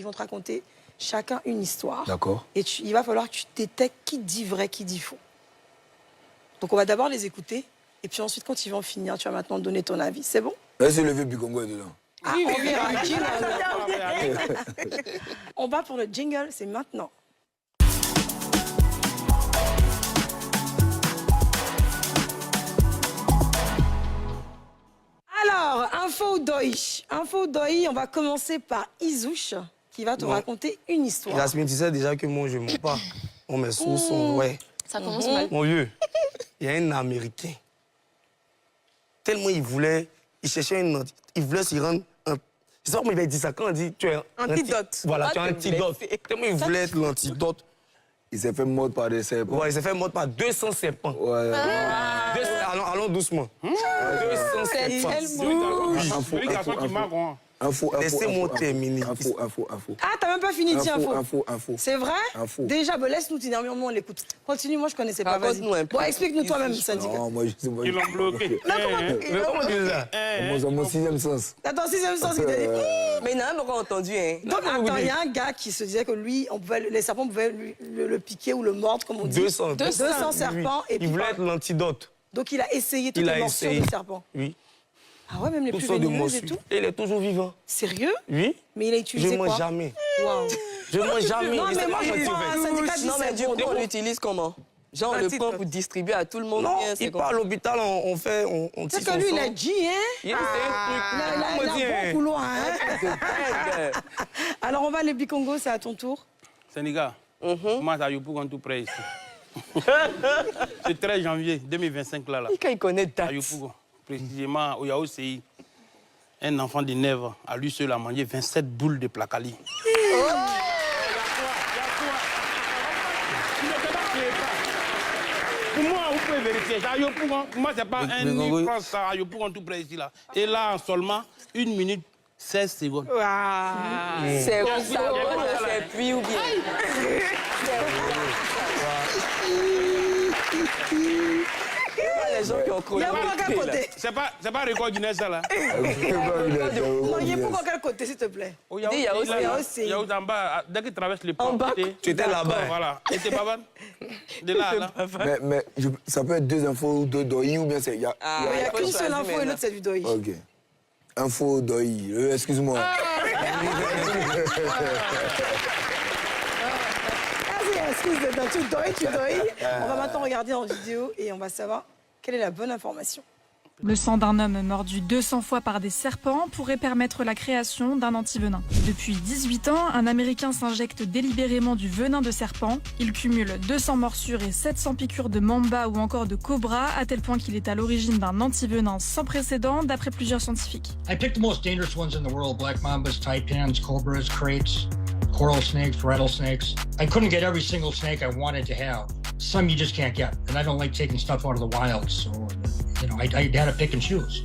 Ils vont te raconter chacun une histoire. D'accord. Et il va falloir que tu détectes qui dit vrai, qui dit faux. Donc on va d'abord les écouter. Et puis ensuite, quand ils vont finir, tu vas maintenant donner ton avis. C'est bon? Est-ce que le vieux Bicongo est dedans? Ah, on verra. On va pour le jingle, c'est maintenant. Alors, info doi. Info doi, on va commencer par Isouche, qui va te raconter une histoire. Jasmine, tu sais déjà que moi, je ne mens pas. On mes sources sont... Ouais. Ça commence mal. Mon vieux, il y a un Américain. Tellement il voulait... Il cherchait une... Il voulait s'y rendre... Je sais pas comment il va dire ça. Quand on dit tu es... Antidote. Voilà, tu es antidote. Tellement il voulait être l'antidote. Il s'est fait mordre par des serpents. Ouais, il s'est fait mordre par 200 serpents. Ouais. Allons doucement. 200 serpents. Info. Laissez-moi terminer. Info. Ah, t'as même pas fini, tiens, info. Info. C'est vrai? Info. Déjà, laisse-nous dire, on l'écoute. Continue, moi je connaissais pas. Raconte-nous un peu. Bon, explique-nous toi-même, syndicat. Non, moi, je sais pas. Ils l'ont bloqué. Mais comment tu dis ça? Dans mon sixième sens. Attends, sixième sens, il t'a dit. Mais il n'a même pas entendu, hein. Donc, attends, il y a un gars qui se disait que lui, les serpents pouvaient le piquer ou le mordre, comme on dit. 200 serpents. Et il puis, voulait être l'antidote. donc, il a essayé toutes les morsures de serpents. Oui. Ah ouais, même les Toutes plus sortes de vénéneuses et morsures. tout. Et il est toujours vivant. Sérieux? Oui. Mais il a Je utilisé ne quoi? mange jamais. Wow. Je ne mange jamais. Non, mais moi, je vois un syndicat dit Non, mais du c'est coup, bon. on l'utilise comment? Genre, on le prend pour distribuer à tout le monde. Non, bien, c'est il comment? part à l'hôpital, on fait... On C'est tisse que lui, il ensemble. a dit, hein? Il a fait Il a un truc. un bon couloir, hein? Alors, on va les Bicongo, c'est à ton tour. Sénégal, moi, ça y est pour tout près ici. C'est 13 janvier 2025 là. Quand il connaît date. À Yopougon, précisément au Yaoséi, un enfant de 9 ans, à lui seul, a mangé 27 boules de placali. Pour moi, vous pouvez vérifier. À Yopougon, pour moi, c'est pas un nid France, ça, à Yopougon tout près ici là. Et là, en seulement 1 minute 16 secondes. C'est comme ça, c'est puis ou bien. Les gens qui ont Il y a connu. pour quel côté? C'est pas record Guinness ça là. Non, il y a pour quel côté, s'il te plaît? Au Yaoséi. Yaoséi en bas, dès qu'il traverse le pont. En bas? Tu étais là-bas. Voilà. Et c'est pas mal. De là à là. Mais ça peut être deux infos, deux doi ou bien c'est... Il n'y a qu'une seule info et l'autre, c'est du doi. Ok. Info doi. Excuse-moi. Excuse, tu doi. On va maintenant regarder en vidéo et on va savoir quelle est la bonne information. Le sang d'un homme mordu 200 fois par des serpents pourrait permettre la création d'un antivenin. Depuis 18 ans, un Américain s'injecte délibérément du venin de serpent. Il cumule 200 morsures et 700 piqûres de mamba ou encore de cobra, à tel point qu'il est à l'origine d'un antivenin sans précédent, d'après plusieurs scientifiques. I picked the most dangerous ones in the world: black mambas, taipans, cobras, kraits, coral snakes, rattlesnakes. I couldn't get every single snake I wanted to have. Some you just can't get, and I don't like taking stuff out of the wild, so I had to pick and choose.